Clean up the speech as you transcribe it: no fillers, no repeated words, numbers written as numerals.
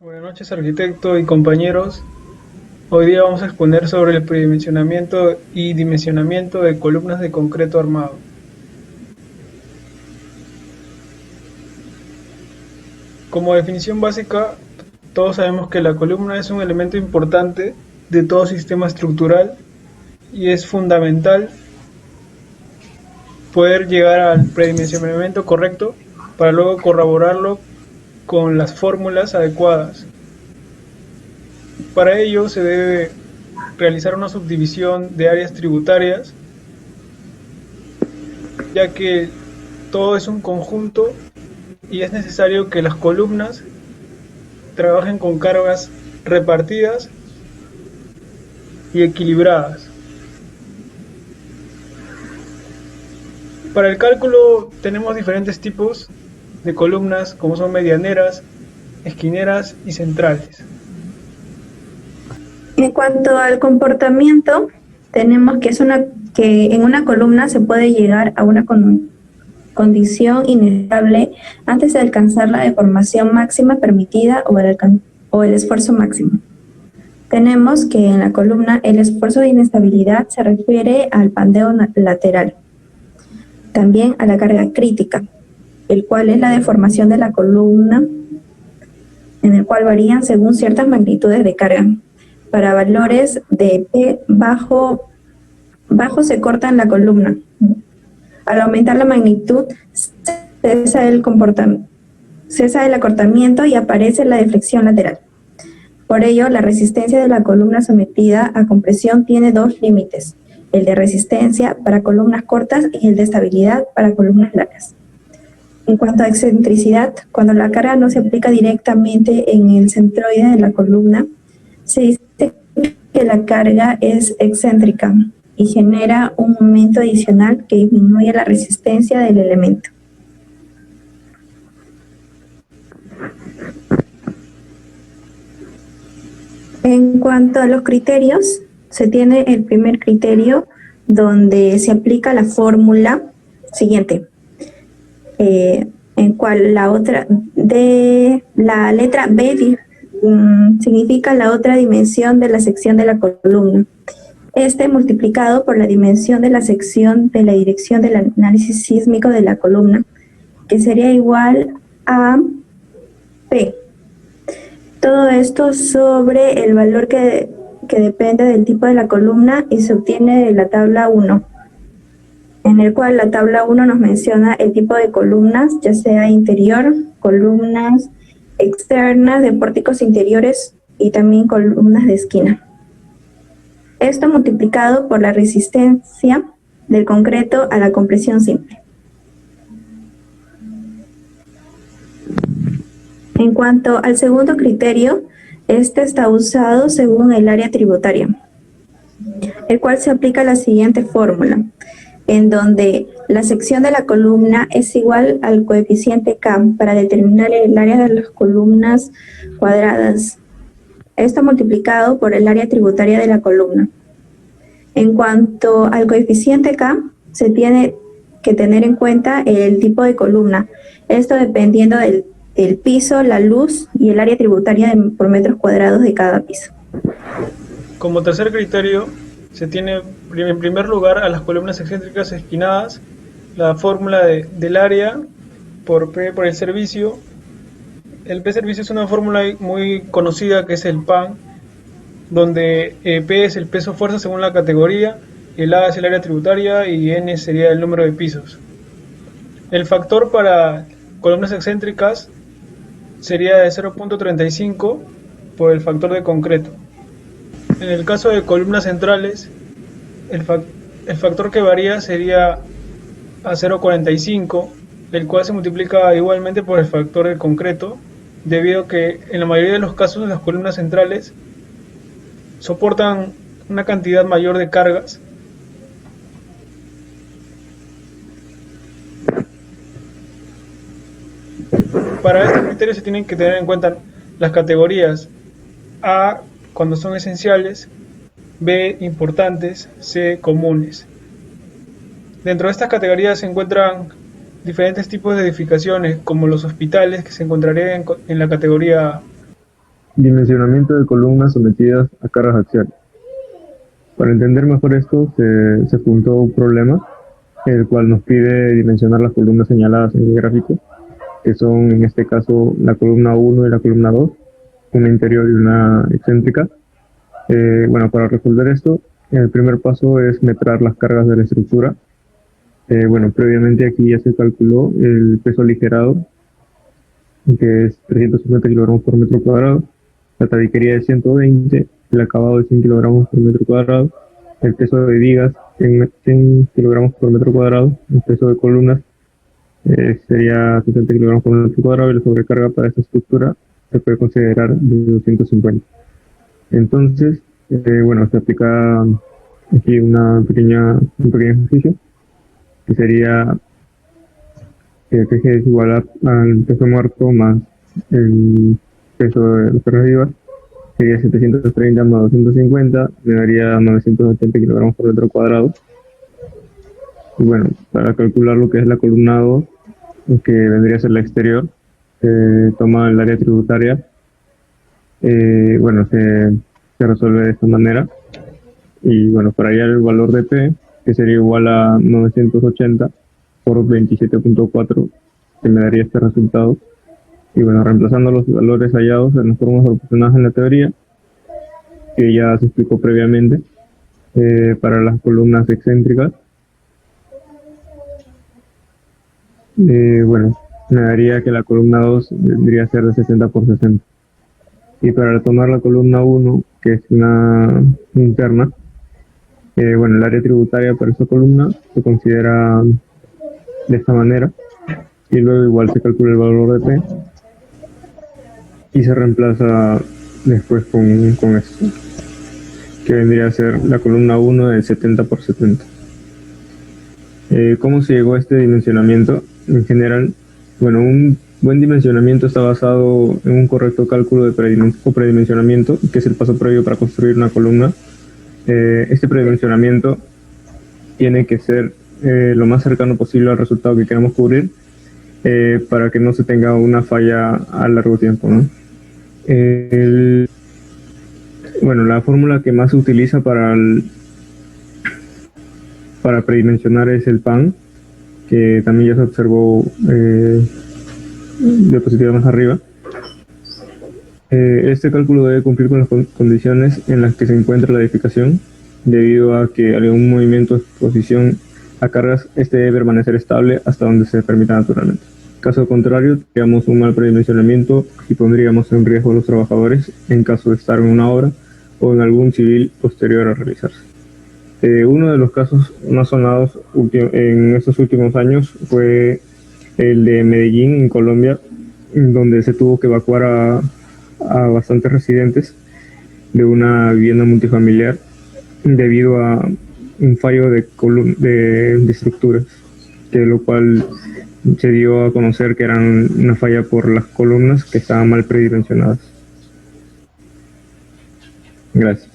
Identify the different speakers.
Speaker 1: Buenas noches, arquitecto y compañeros. Hoy día vamos a exponer sobre el predimensionamiento y dimensionamiento de columnas de concreto armado. Como definición básica, todos sabemos que la columna es un elemento importante de todo sistema estructural y es fundamental poder llegar al predimensionamiento correcto para luego corroborarlo con las fórmulas adecuadas. Para ello se debe realizar una subdivisión de áreas tributarias, ya que todo es un conjunto y es necesario que las columnas trabajen con cargas repartidas y equilibradas. Para el cálculo tenemos diferentes tipos de columnas, como son medianeras, esquineras y centrales.
Speaker 2: En cuanto al comportamiento, tenemos que en una columna se puede llegar a una condición inestable antes de alcanzar la deformación máxima permitida o el esfuerzo máximo. Tenemos que en la columna el esfuerzo de inestabilidad se refiere al pandeo lateral, también a la carga crítica, el cual es la deformación de la columna, en el cual varían según ciertas magnitudes de carga. Para valores de P bajo se corta en la columna. Al aumentar la magnitud, cesa el acortamiento y aparece la deflexión lateral. Por ello, la resistencia de la columna sometida a compresión tiene dos límites: el de resistencia para columnas cortas y el de estabilidad para columnas largas. En cuanto a excentricidad, cuando la carga no se aplica directamente en el centroide de la columna, se dice que la carga es excéntrica y genera un momento adicional que disminuye la resistencia del elemento. En cuanto a los criterios, se tiene el primer criterio donde se aplica la fórmula siguiente, en cual la letra B significa la otra dimensión de la sección de la columna. Este multiplicado por la dimensión de la sección de la dirección del análisis sísmico de la columna, que sería igual a P. Todo esto sobre el valor que depende del tipo de la columna y se obtiene de la tabla 1, en el cual la tabla 1 nos menciona el tipo de columnas, ya sea interior, columnas externas de pórticos interiores y también columnas de esquina. Esto multiplicado por la resistencia del concreto a la compresión simple. En cuanto al segundo criterio, este está usado según el área tributaria, el cual se aplica la siguiente fórmula, en donde la sección de la columna es igual al coeficiente K para determinar el área de las columnas cuadradas. Esto multiplicado por el área tributaria de la columna. En cuanto al coeficiente K, se tiene que tener en cuenta el tipo de columna, esto dependiendo del piso, la luz y el área tributaria por metros cuadrados de cada piso.
Speaker 1: Como tercer criterio, se tiene en primer lugar a las columnas excéntricas esquinadas, la fórmula del área por P por el servicio. El P servicio es una fórmula muy conocida que es el PAN, donde P es el peso fuerza según la categoría, el A es el área tributaria y N sería el número de pisos. El factor para columnas excéntricas sería de 0.35 por el factor de concreto. En el caso de columnas centrales, el factor que varía sería a 0.45, el cual se multiplica igualmente por el factor de concreto, debido a que en la mayoría de los casos las columnas centrales soportan una cantidad mayor de cargas. Para este criterio se tienen que tener en cuenta las categorías: A, cuando son esenciales; B, importantes; C, comunes. Dentro de estas categorías se encuentran diferentes tipos de edificaciones, como los hospitales, que se encontrarían en la categoría A.
Speaker 3: Dimensionamiento de columnas sometidas a cargas axiales. Para entender mejor esto, se juntó un problema, el cual nos pide dimensionar las columnas señaladas en el gráfico, que son en este caso la columna 1 y la columna 2, una interior y una excéntrica. Bueno, para resolver esto, el primer paso es metrar las cargas de la estructura. Bueno, previamente aquí ya se calculó el peso aligerado, que es 350 kilogramos por metro cuadrado, la tabiquería de 120, el acabado de 100 kilogramos por metro cuadrado, el peso de vigas en 100 kilogramos por metro cuadrado, el peso de columnas sería 70 kilogramos por metro cuadrado y la sobrecarga para esta estructura se puede considerar de 250. Entonces, bueno, se aplica aquí un pequeño ejercicio que sería que el peje es igual al peso muerto más el peso de las cargas vivas, sería 730 más 250, me daría 980 kilogramos por metro cuadrado. Y bueno, para calcular lo que es la columna 2, que vendría a ser la exterior, toma el área tributaria, bueno, se resuelve de esta manera. Y bueno, para hallar el valor de P, que sería igual a 980 por 27.4, que me daría este resultado. Y bueno, reemplazando los valores hallados en las formas proporcionadas en la teoría, que ya se explicó previamente, para las columnas excéntricas, bueno, me daría que la columna 2 vendría a ser de 60 por 60. Y para tomar la columna 1, que es una interna, bueno, el área tributaria para esta columna se considera de esta manera, y luego igual se calcula el valor de P y se reemplaza después con esto, que vendría a ser la columna 1 de 70 por 70. ¿Cómo se llegó a este dimensionamiento? En general, bueno, un buen dimensionamiento está basado en un correcto cálculo de predimensionamiento, que es el paso previo para construir una columna. Este predimensionamiento tiene que ser lo más cercano posible al resultado que queramos cubrir, para que no se tenga una falla a largo tiempo, ¿no? Bueno, la fórmula que más se utiliza para predimensionar es el PAN, que también ya se observó diapositiva más arriba. Este cálculo debe cumplir con las condiciones en las que se encuentra la edificación, debido a que algún movimiento de exposición a cargas debe permanecer estable hasta donde se permita naturalmente. Caso contrario, tendríamos un mal predimensionamiento y pondríamos en riesgo a los trabajadores en caso de estar en una obra o en algún civil posterior a realizarse. Uno de los casos más sonados en estos últimos años fue el de Medellín, en Colombia, donde se tuvo que evacuar a bastantes residentes de una vivienda multifamiliar debido a un fallo de estructuras, que lo cual se dio a conocer que eran una falla por las columnas que estaban mal predimensionadas. Gracias.